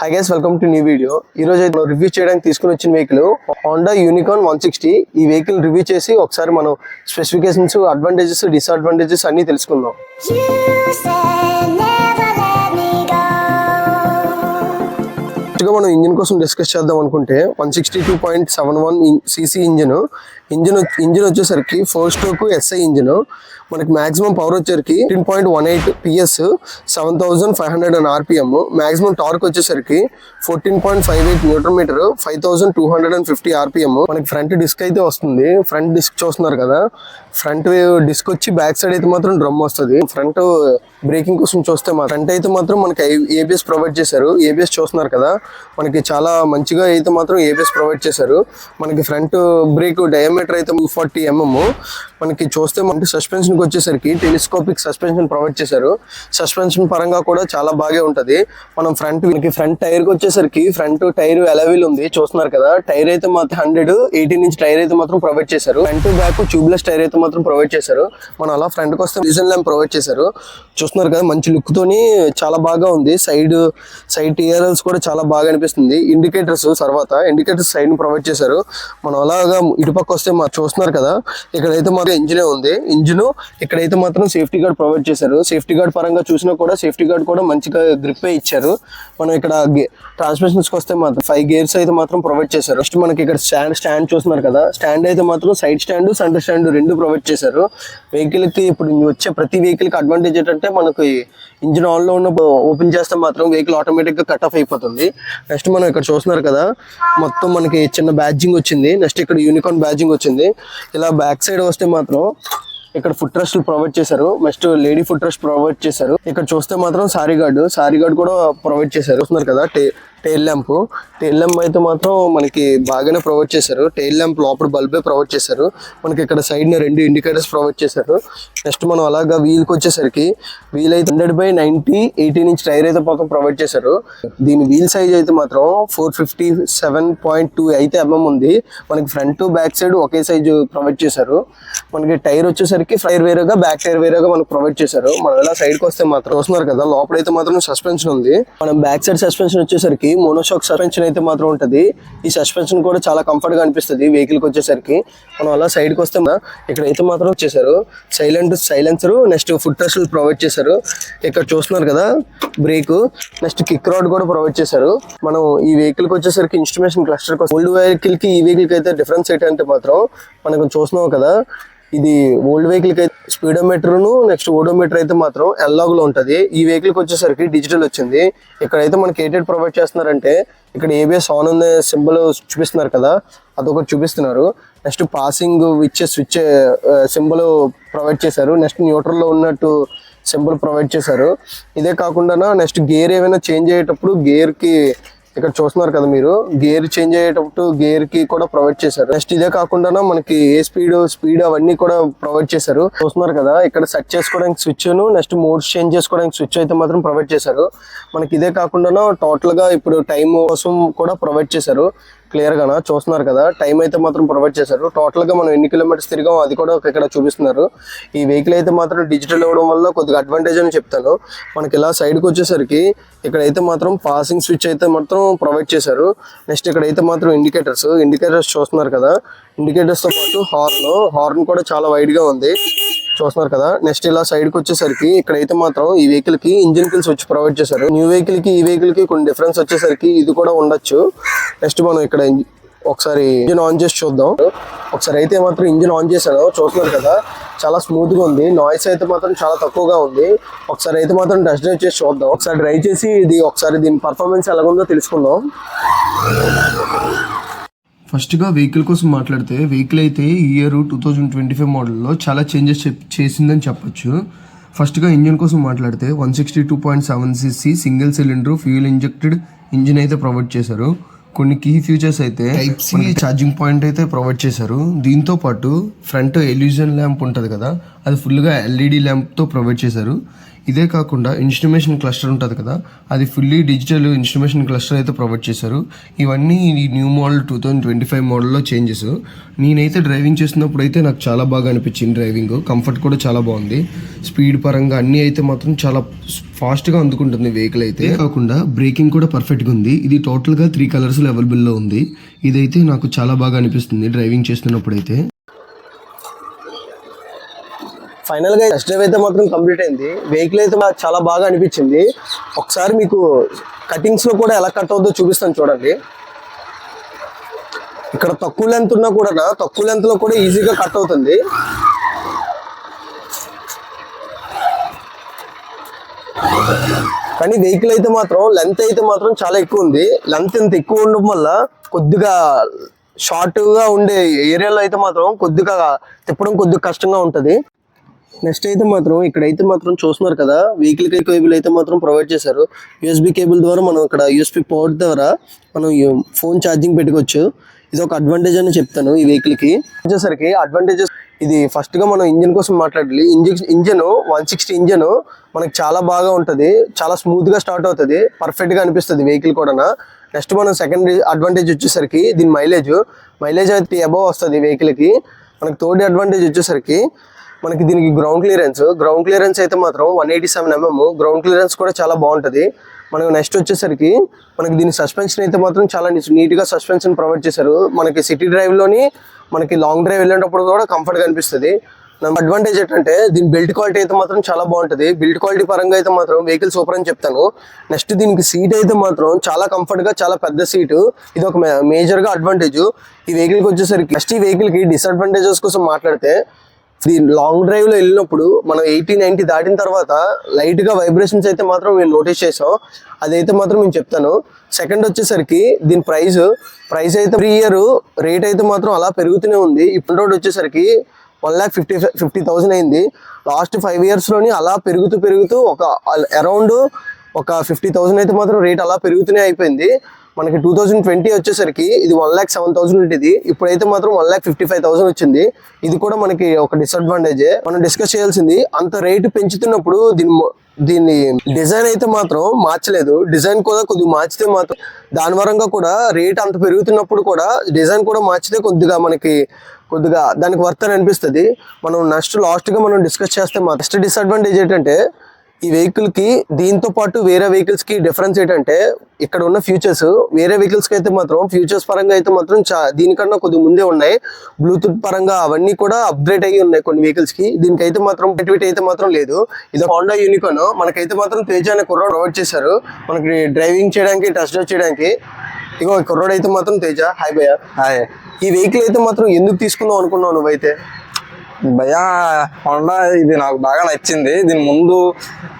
Hi guys, welcome to new video. ఈ రోజు అయితే రివ్యూ చేయడానికి తీసుకుని వచ్చిన వెహికల్ హోండా యూనికార్న్ 160. ఈ వెహికల్ రివ్యూ చేసి ఒకసారి మనం స్పెసిఫికేషన్స్, అడ్వాంటేజెస్, డిసడ్వాంటేజెస్ అన్ని తెలుసుకుందాం. మనం ఇంజిన్ కోసం డిస్కస్ చేద్దాం అనుకుంటే 162.71 cc ఇంజిన్ వచ్చేసరికి 4 స్ట్రోక్ SI ఇంజిన్. మనకి మాక్సిమం పవర్ వచ్చేసరికి 15.18 PS, 7500 RPM. మాక్సిమం టార్క్ వచ్చేసరికి 14.58 న్యూటన్ మీటర్, 5250 RPM. మనకి ఫ్రంట్ డిస్క్ అయితే వస్తుంది. ఫ్రంట్ డిస్క్ చూస్తున్నారు కదా, ఫ్రంట్ డిస్క్ వచ్చి బ్యాక్ సైడ్ అయితే మాత్రం డ్రమ్ వస్తుంది. ఫ్రంట్ బ్రేకింగ్ కోసం చూస్తే ఫ్రంట్ అయితే మాత్రం మనకి ABS ప్రొవైడ్ చేశారు. ABS చూస్తున్నారు కదా, మనకి చాలా మంచిగా అయితే మాత్రం ABS ప్రొవైడ్ చేశారు. మనకి ఫ్రంట్ బ్రేక్ డయామీటర్ అయితే 40 mm. మనకి చూస్తే మనకి సస్పెన్షన్ వచ్చేసరికి టెలిస్కోపిక్ సస్పెన్షన్ ప్రొవైడ్ చేశారు. సస్పెన్షన్ పరంగా కూడా చాలా బాగా ఉంటది. మనం ఫ్రంట్ టైర్ కి వచ్చేసరికి ఫ్రంట్ టైర్ అలవీల్ ఉంది, చూస్తున్నారు కదా. టైర్ అయితే మాత్రం 118 ఇంచ్ టైర్ అయితే మాత్రం ప్రొవైడ్ చేశారు. ఫ్రంట్ బ్యాక్ ట్యూబ్లెస్ టైర్ అయితే మాత్రం ప్రొవైడ్ చేశారు. మనం అలా ఫ్రంట్ కి వస్తే డీజిల్ ల్యాంప్ ప్రొవైడ్ చేశారు. చూస్తున్నారు కదా, మంచి లుక్ తోని చాలా బాగా ఉంది. సైడ్ TRLs కూడా చాలా బాగా అనిపిస్తుంది. ఇండికేటర్స్ సైడ్ ని ప్రొవైడ్ చేశారు. మనం అలాగా ఇటుపక్క వస్తే చూస్తున్నారు కదా, ఇక్కడైతే మాత్రం ఇంజినే ఉంది. ఇంజిన్ ఇక్కడైతే మాత్రం సేఫ్టీ గార్డ్ ప్రొవైడ్ చేశారు. సేఫ్టీ గార్డ్ పరంగా చూసినా కూడా సేఫ్టీ గార్డ్ కూడా మంచిగా గ్రిప్ ఇచ్చారు. మనం ఇక్కడ ట్రాన్స్మిషన్స్ వస్తే మాత్రం 5 గేర్స్ అయితే మాత్రం ప్రొవైడ్ చేశారు. నెక్స్ట్ మనకి ఇక్కడ స్టాండ్ చూస్తున్నారు కదా, స్టాండ్ అయితే మాత్రం సైడ్ స్టాండ్, సెంటర్ స్టాండ్ రెండు ప్రొవైడ్ చేశారు. వెహికల్ కి ఇప్పుడు వచ్చే ప్రతి వెహికల్ కి అడ్వాంటేజ్ ఏంటంటే, మనకి ఇంజిన్ ఆన్ లో ఉన్న ఓపెన్ చేస్తే మాత్రం వెహికల్ ఆటోమేటిక్ గా కట్ ఆఫ్ అయిపోతుంది. నెక్స్ట్ మనం ఇక్కడ చూస్తున్నారు కదా, మొత్తం మనకి చిన్న బ్యాడ్జింగ్ వచ్చింది. నెక్స్ట్ ఇక్కడ యూనికార్న్ బ్యాడ్జింగ్ వచ్చింది. ఇలా బ్యాక్ సైడ్ వస్తే మాత్రం ఇక్కడ ఫుట్ రెస్ట్ ప్రొవైడ్ చేశారు. Next lady foot rest provide చేశారు. ఇక్కడ చూస్తే మాత్రం సారీ గార్డ్ కూడా ప్రొవైడ్ చేశారు. చూస్తున్నారు కదా, టైల్ ల్యాంప్ అయితే మాత్రం మనకి బాగానే ప్రొవైడ్ చేశారు. టైల్ ల్యాంప్ లోపల బల్బే ప్రొవైడ్ చేశారు. మనకి ఇక్కడ సైడ్ 2 ఇండికేటర్స్ ప్రొవైడ్ చేశారు. నెక్స్ట్ మనం అలాగా వీల్ కి వచ్చేసరికి వీల్ అయితే 100/90 18 ఇంచ్ టైర్ అయితే మాత్రం ప్రొవైడ్ చేశారు. దీని వీల్ సైజ్ అయితే మాత్రం 457.2 అయితే ఉంది. మనకి ఫ్రంట్ బ్యాక్ సైడ్ ఒకే సైజ్ ప్రొవైడ్ చేశారు. మనకి టైర్ వచ్చేసరికి ఫ్రంట్ వేరేగా, బ్యాక్ టైర్ వేరేగా మనకు ప్రొవైడ్ చేశారు. మనం ఇలా సైడ్ కి వస్తే మాత్రం చూస్తున్నారు కదా, లోపలైతే మాత్రం సస్పెన్షన్ ఉంది. మనం బ్యాక్ సైడ్ సస్పెన్షన్ వచ్చేసరికి మోనోషాక్ సస్పెన్షన్ అయితే మాత్రం ఉంటది. ఈ సస్పెన్షన్ కూడా చాలా కంఫర్ట్ గా అనిపిస్తుంది వెహికల్ కి వచ్చేసరికి. మనం అలా సైడ్ కి వస్తే ఇక్కడ అయితే మాత్రం వచ్చేసారు silencer, next foot rest provide చేశారు. ఇక్కడ చూస్తున్నారు కదా, బ్రేక్, నెక్స్ట్ కిక్ రాడ్ కూడా ప్రొవైడ్ చేశారు. మనం ఈ వెహికల్ కి వచ్చేసరికి ఇన్స్ట్రుమేషన్ క్లస్టర్ ఓల్డ్ వెహికల్ కి ఈ వెహికల్ కి అయితే డిఫరెన్స్ ఏంటంటే మాత్రం మనం చూస్తున్నాం కదా, ఇది ఓల్డ్ వెహికల్ కి అయితే స్పీడోమీటర్ నెక్స్ట్ ఓడోమీటర్ అయితే మాత్రం ఎల్లాగ్ లో ఉంటది. ఈ వెహికల్ కి వచ్చేసరికి డిజిటల్ వచ్చింది. ఇక్కడైతే మనకి ఏటెడ్ ప్రొవైడ్ చేస్తున్నారంటే, ఇక్కడ ABS ఆన్ అనే సింబల్ చూపిస్తున్నారు కదా, అదొకటి చూపిస్తున్నారు. నెక్స్ట్ పాసింగ్ ఇచ్చే స్విచ్ సింబల్ ప్రొవైడ్ చేశారు. నెక్స్ట్ న్యూట్రల్ లో ఉన్నట్టు సింబల్ ప్రొవైడ్ చేశారు. ఇదే కాకుండా నెక్స్ట్ గేర్ ఏమైనా చేంజ్ అయ్యేటప్పుడు గేర్ కి ఇక్కడ చూస్తున్నారు కదా మీరు, గేర్ చేంజ్ అయ్యేటప్పుడు గేర్ కి కూడా ప్రొవైడ్ చేశారు. నెక్స్ట్ ఇదే కాకుండా మనకి ఏ స్పీడ్ అవన్నీ కూడా ప్రొవైడ్ చేశారు. చూస్తున్నారు కదా, ఇక్కడ సెట్ చేసుకోవడానికి స్విచ్, నెక్స్ట్ మోడ్స్ చేంజ్ చేసుకోవడానికి స్విచ్ అయితే మాత్రం ప్రొవైడ్ చేశారు. మనకి ఇదే కాకుండా టోటల్ గా ఇప్పుడు టైం కోసం కూడా ప్రొవైడ్ చేశారు. క్లియర్ గా చూస్తున్నారు కదా, టైం అయితే మాత్రం ప్రొవైడ్ చేశారు. టోటల్ గా మనం ఎన్ని కిలోమీటర్స్ తిరిగాం అది కూడా ఇక్కడ చూపిస్తున్నారు. ఈ వెహికల్ అయితే మాత్రం డిజిటల్ ఇవ్వడం వల్ల కొద్దిగా అడ్వాంటేజ్ అని చెప్తాను. మనకి ఇలా సైడ్ కి వచ్చేసరికి ఇక్కడైతే మాత్రం పాసింగ్ స్విచ్ అయితే మాత్రం ప్రొవైడ్ చేశారు. నెక్స్ట్ ఇక్కడైతే మాత్రం ఇండికేటర్స్ చూస్తున్నారు కదా, ఇండికేటర్స్ తో పాటు హార్న్ కూడా చాలా వైడ్ గా ఉంది, చూస్తున్నారు కదా. నెక్స్ట్ ఇలా సైడ్ కి వచ్చేసరికి ఇక్కడైతే మాత్రం ఈ వెహికల్ కి ఇంజిన్ కిల్ స్విచ్ ప్రొవైడ్ చేశారు. న్యూ వెహికల్ కి ఈ వెహికల్ కి కొన్ని డిఫరెన్స్ వచ్చేసరికి ఇది కూడా ఉండొచ్చు. నెక్స్ట్ మనం ఇక్కడ ఒకసారి ఇంజిన్ ఆన్ చేసి చూద్దాం. ఒకసారి అయితే మాత్రం ఇంజిన్ ఆన్ చేశాను, చూస్తున్నారు కదా, చాలా స్మూత్ గా ఉంది. నాయిస్ అయితే మాత్రం చాలా తక్కువగా ఉంది. ఒకసారి అయితే మాత్రం టెస్ట్ డ్రైవ్ చేసి చూద్దాం. ఒకసారి డ్రైవ్ చేసి ఒకసారి దీని పర్ఫార్మెన్స్ ఎలాగుందో తెలుసుకుందాం. ఫస్ట్గా వెహికల్ కోసం మాట్లాడితే, వెహికల్ అయితే ఇయర్ 2025 మోడల్లో చాలా చేంజెస్ చేసిందని చెప్పొచ్చు. ఫస్ట్గా ఇంజిన్ కోసం మాట్లాడితే 162.7 cc single cylinder fuel injected engine అయితే ప్రొవైడ్ చేశారు. కొన్ని కీ ఫీచర్స్ అయితే టైప్ సి ఛార్జింగ్ పాయింట్ అయితే ప్రొవైడ్ చేశారు. దీంతో పాటు ఫ్రంట్ ఎల్యూజన్ ల్యాంప్ ఉంటుంది కదా, అది ఫుల్గా LED ల్యాంప్తో ప్రొవైడ్ చేశారు. ఇదే కాకుండా ఇన్స్ట్రుమేషన్ క్లస్టర్ ఉంటుంది కదా, అది ఫుల్లీ డిజిటల్ ఇన్స్ట్రుమేషన్ క్లస్టర్ అయితే ప్రొవైడ్ చేశారు. ఇవన్నీ ఈ న్యూ మోడల్ 2025 మోడల్లో చేంజెస్. నేనైతే డ్రైవింగ్ చేస్తున్నప్పుడు అయితే నాకు చాలా బాగా అనిపించింది. డ్రైవింగ్ కంఫర్ట్ కూడా చాలా బాగుంది. స్పీడ్ పరంగా అన్నీ అయితే మాత్రం చాలా ఫాస్ట్గా అందుకుంటుంది వెహికల్ అయితే. కాకుండా బ్రేకింగ్ కూడా పర్ఫెక్ట్గా ఉంది. ఇది టోటల్గా 3 కలర్స్లో అవైలబుల్లో ఉంది. ఇదైతే నాకు చాలా బాగా అనిపిస్తుంది డ్రైవింగ్ చేస్తున్నప్పుడు అయితే. ఫైనల్గా టెస్ట్ డ్రైవ్ అయితే మాత్రం కంప్లీట్ అయింది. వెహికల్ అయితే నాకు చాలా బాగా అనిపించింది. ఒకసారి మీకు కటింగ్స్లో కూడా ఎలా కట్ అవుతుందో చూపిస్తాను చూడండి. ఇక్కడ తక్కువ లెంత్ ఉన్నా కూడా తక్కువ లెంత్లో కూడా ఈజీగా కట్ అవుతుంది. కానీ వెహికల్ అయితే మాత్రం లెంత్ అయితే మాత్రం చాలా ఎక్కువ ఉంది. లెంత్ ఎంత ఎక్కువ ఉండడం వల్ల కొద్దిగా షార్ట్గా ఉండే ఏరియాలో అయితే మాత్రం కొద్దిగా తిప్పడం కొద్దిగా కష్టంగా ఉంటుంది. నెక్స్ట్ అయితే మాత్రం ఇక్కడైతే మాత్రం చూస్తున్నారు కదా, వెహికల్ కేబుల్ అయితే మాత్రం ప్రొవైడ్ చేశారు. యూఎస్బి కేబుల్ ద్వారా మనం ఇక్కడ యూఎస్బి పోర్ట్ ద్వారా మనం ఫోన్ ఛార్జింగ్ పెట్టుకోవచ్చు. ఇది ఒక అడ్వాంటేజ్ అని చెప్తాను ఈ వెహికల్కి. వచ్చేసరికి అడ్వాంటేజెస్ ఇది ఫస్ట్గా మనం ఇంజిన్ కోసం మాట్లాడాలి. ఇంజిన్ 160 ఇంజిన్ మనకి చాలా బాగా ఉంటుంది. చాలా స్మూత్గా స్టార్ట్ అవుతుంది. పర్ఫెక్ట్గా అనిపిస్తుంది వెహికల్ కూడా. నెక్స్ట్ మనం సెకండ్ అడ్వాంటేజ్ వచ్చేసరికి దీని మైలేజ్ అయితే అబవ్ వస్తుంది వెహికల్కి. మనకి థర్డ్ అడ్వాంటేజ్ వచ్చేసరికి మనకి దీనికి గ్రౌండ్ క్లియరెన్స్ అయితే మాత్రం 187 mm. గ్రౌండ్ క్లియరెన్స్ కూడా చాలా బాగుంటుంది. మనకు నెక్స్ట్ వచ్చేసరికి మనకి దీని సస్పెన్షన్ అయితే మాత్రం చాలా నీట్గా సస్పెన్షన్ ప్రొవైడ్ చేశారు. మనకి సిటీ డ్రైవ్లోని మనకి లాంగ్ డ్రైవ్ వెళ్ళేటప్పుడు కూడా కంఫర్ట్గా అనిపిస్తుంది. అడ్వాంటేజ్ ఏంటంటే దీని బిల్డ్ క్వాలిటీ అయితే మాత్రం చాలా బాగుంటుంది. బిల్డ్ క్వాలిటీ పరంగా అయితే మాత్రం వెహికల్ సూపర్ అని చెప్తాను. నెక్స్ట్ దీనికి సీట్ అయితే మాత్రం చాలా కంఫర్ట్గా చాలా పెద్ద సీటు. ఇది ఒక మేజర్గా అడ్వాంటేజ్ ఈ వెహికల్కి వచ్చేసరికి. నెక్స్ట్ ఈ వెహికల్కి డిసడ్వాంటేజెస్ కోసం మాట్లాడితే దీని లాంగ్ డ్రైవ్లో వెళ్ళినప్పుడు మనం 80-90 దాటిన తర్వాత లైట్గా వైబ్రేషన్స్ అయితే మాత్రం మేము నోటీస్ చేసాం. అదైతే మాత్రం నేను చెప్తాను. సెకండ్ వచ్చేసరికి దీని ప్రైస్ అయితే ఎవ్రీ ఇయర్ రేట్ అయితే మాత్రం అలా పెరుగుతూనే ఉంది. ఇప్పుడు రోడ్ వచ్చేసరికి 1,50,000 అయింది. లాస్ట్ 5 ఇయర్స్లోని అలా పెరుగుతూ ఒక అరౌండ్ ఒక 50,000 అయితే మాత్రం రేట్ అలా పెరుగుతూనే అయిపోయింది. మనకి 2020 వచ్చేసరికి ఇది 1,07,000 ఉంటుంది. ఇప్పుడైతే మాత్రం 1,55,000 వచ్చింది. ఇది కూడా మనకి ఒక డిసడ్వాంటేజే. మనం డిస్కస్ చేయాల్సింది, అంత రేటు పెంచుతున్నప్పుడు దీన్ని డిజైన్ అయితే మాత్రం మార్చలేదు. డిజైన్ కూడా కొద్దిగా మార్చితే మాత్రం దాని వరంగా కూడా రేట్ అంత పెరుగుతున్నప్పుడు కూడా డిజైన్ కూడా మార్చితే కొద్దిగా దానికి వర్త్ అని అనిపిస్తుంది. మనం లాస్ట్గా మనం డిస్కస్ చేస్తే నెక్స్ట్ డిసడ్వాంటేజ్ ఏంటంటే ఈ వెహికల్కి దీంతో పాటు వేరే వెహికల్స్కి డిఫరెన్స్ ఏంటంటే ఇక్కడ ఉన్న ఫీచర్స్ వేరే వెహికల్స్కి అయితే మాత్రం ఫీచర్స్ పరంగా అయితే మాత్రం దీనికన్నా కొద్దిగా ముందే ఉన్నాయి. బ్లూటూత్ పరంగా అవన్నీ కూడా అప్గ్రేడ్ అయ్యి ఉన్నాయి కొన్ని వెహికల్స్కి. దీనికైతే మాత్రం యాక్టివిటీ అయితే మాత్రం లేదు. ఇది హోండా యూనికార్న్. మనకైతే మాత్రం తేజ అనే కుర్రాడు ప్రొవైడ్ చేశారు మనకి డ్రైవింగ్ చేయడానికి, టెస్ట్ డ్రైవ్ చేయడానికి. ఇగో కుర్రాడు అయితే మాత్రం తేజ. హాయ్ భయ్య. హాయ్. ఈ వెహికల్ అయితే మాత్రం ఎందుకు తీసుకుందాం అనుకున్నావు నువ్వైతే? భయ్యా, హోండా ఇది నాకు బాగా నచ్చింది. దీని ముందు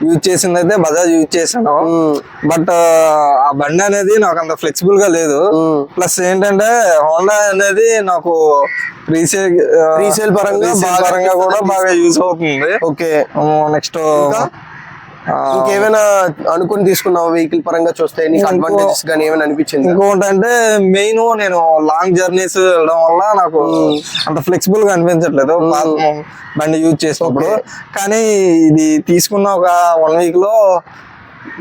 యూజ్ చేసింది అయితే బజాజ్ యూజ్ చేశాను. బట్ ఆ బండి అనేది నాకు అంత ఫ్లెక్సిబుల్ గా లేదు. ప్లస్ ఏంటంటే హోండా అనేది నాకు రీసేల్ పరంగా కూడా బాగా యూజ్ అవుతుంది. ఓకే. నెక్స్ట్ ఇంకేమైనా అనుకుని తీసుకున్నావు వెహికల్ పరంగా చూస్తే నీకు అడ్వాంటేజెస్ గానీ ఏమైనా అనిపించింది? ఇంకోటి అంటే మెయిన్ నేను లాంగ్ జర్నీస్ వెళ్ళడం వల్ల నాకు అంత ఫ్లెక్సిబుల్ గా అనిపించట్లేదు బండి యూజ్ చేసినప్పుడు. కానీ ఇది తీసుకున్న ఒక 1 వీక్ లో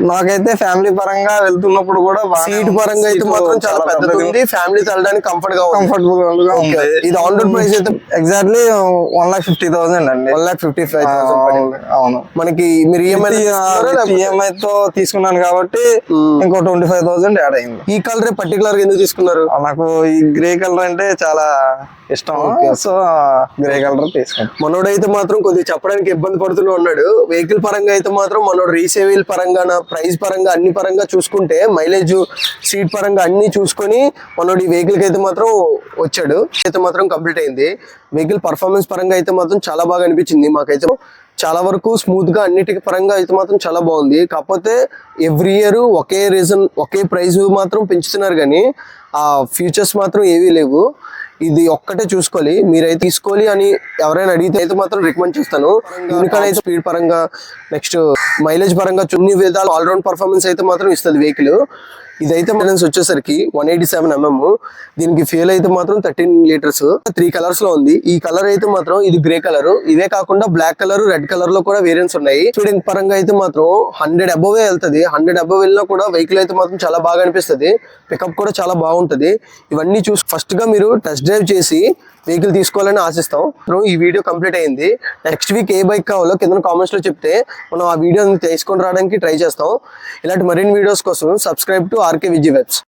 నాకైతే ఫ్యామిలీ పరంగా వెళ్తున్నప్పుడు కూడా సీట్ పరంగా అయితే మాత్రం చాలా పెద్దది ఉంది. ఫ్యామిలీ వెళ్ళడానికి కంఫర్టబుల్ గా ఉంది. ఇది ఆన్ రోడ్ ప్రైస్ అయితే ఎగ్జాక్ట్లీ 1,50,000 అండి. 1,55,000. అవును. మనకి మీరు ఈఎంఐ తో తీసుకున్నాను కాబట్టి ఇంకో 25,000 యాడ్ అయింది. ఈ కలర్ పర్టికులర్ గా ఎందుకు తీసుకున్నారు? నాకు ఈ గ్రే కలర్ అంటే చాలా ఇష్టం. సో గ్రే కలర్ తీసుకున్నాను. మనోడైతే మాత్రం కొద్దిగా చెప్పడానికి ఇబ్బంది పడుతూనే ఉన్నాడు. వెహికల్ పరంగా అయితే మాత్రం మనోడు రీసేల్ పరంగా, ప్రైస్ పరంగా, అన్ని పరంగా చూసుకుంటే మైలేజ్, సీట్ పరంగా అన్ని చూసుకొని మనోడు ఈ వెహికల్ కి అయితే మాత్రం వచ్చాడు. అయితే మాత్రం కంప్లీట్ అయింది. వెహికల్ పర్ఫార్మెన్స్ పరంగా అయితే మాత్రం చాలా బాగా అనిపించింది మాకైతే. చాలా వరకు స్మూత్ గా అన్నిటికి పరంగా అయితే మాత్రం చాలా బాగుంది. కాకపోతే ఎవ్రీ ఇయర్ ఒకే ప్రైస్ మాత్రం పెంచుతున్నారు కానీ ఆ ఫ్యూచర్స్ మాత్రం ఏవీ లేవు. ఇది ఒక్కటే చూసుకోవాలి. మీరైతే తీసుకోవాలి అని ఎవరైనా అడిగితే అయితే మాత్రం రికమెండ్ చేస్తాను. యూనికార్న్ అయితే స్పీడ్ పరంగా, నెక్స్ట్ మైలేజ్ పరంగా అన్ని విధాలు ఆల్రౌండ్ పర్ఫార్మెన్స్ అయితే మాత్రం ఇస్తుంది వెహికల్. ఇదైతే మైలేజ్ వచ్చేసరికి 187 mm. దీనికి ఫ్యూయల్ అయితే మాత్రం 13 లీటర్స్. 3 కలర్స్ లో ఉంది. ఈ కలర్ అయితే మాత్రం ఇది గ్రే కలర్. ఇవే కాకుండా బ్లాక్ కలర్, రెడ్ కలర్ లో కూడా వేరియంట్స్ ఉన్నాయి. స్పీడింగ్ పరంగా అయితే మాత్రం 100 అబోవ్ వెళ్తుంది. 100 అబోవ్ వెళ్ళినా కూడా వెహికల్ అయితే మాత్రం చాలా బాగా అనిపిస్తుంది. పికప్ కూడా చాలా బాగుంటది. ఇవన్నీ చూసి ఫస్ట్ గా మీరు టెస్ట్ డ్రైవ్ చేసి వెహికల్ తీసుకోవాలని ఆశిస్తాం. ఈ వీడియో కంప్లీట్ అయింది. నెక్స్ట్ వీక్ ఏ బైక్ కావాలో కింద కామెంట్స్ లో చెప్తే మనం ఆ వీడియోని తీసుకొని రావడానికి ట్రై చేస్తాం. ఇలాంటి మరిన్ని వీడియోస్ కోసం సబ్స్క్రైబ్ టు ఆర్కే విజీ వెబ్స్.